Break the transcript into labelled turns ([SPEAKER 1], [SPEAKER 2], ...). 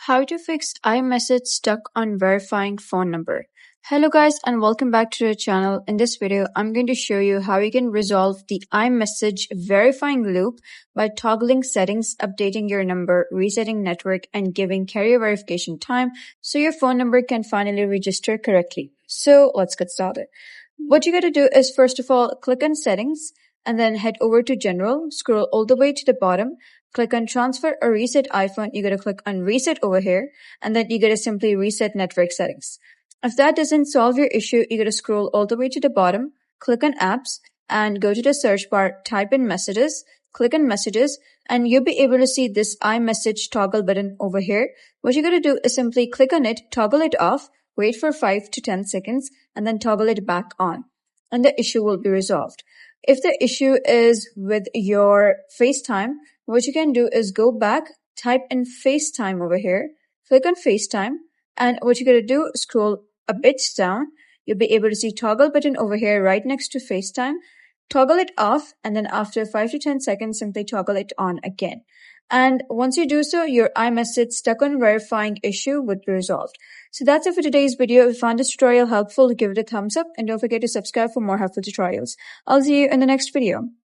[SPEAKER 1] How to fix iMessage stuck on verifying phone number. Hello guys and welcome back to the channel. In this video, I'm going to show you how you can resolve the iMessage verifying loop by toggling settings, updating your number, resetting network, and giving carrier verification time so your phone number can finally register correctly. So let's get started. What you got to do is first of all, click on settings and then head over to general, scroll all the way to the bottom. Click on transfer or reset iPhone. You got to click on reset over here and then you got to simply reset network settings. If that doesn't solve your issue, you got to scroll all the way to the bottom, click on apps and go to the search bar, type in messages, click on messages and you'll be able to see this iMessage toggle button over here. What you got to do is simply click on it, toggle it off, wait for 5 to 10 seconds and then toggle it back on and the issue will be resolved. If the issue is with your FaceTime, what you can do is go back, type in FaceTime over here, click on FaceTime, and what you gotta do, scroll a bit down. You'll be able to see toggle button over here right next to FaceTime. Toggle it off, and then after 5 to 10 seconds, simply toggle it on again. And once you do so, your iMessage stuck on verifying issue would be resolved. So that's it for today's video. If you found this tutorial helpful, give it a thumbs up and don't forget to subscribe for more helpful tutorials. I'll see you in the next video.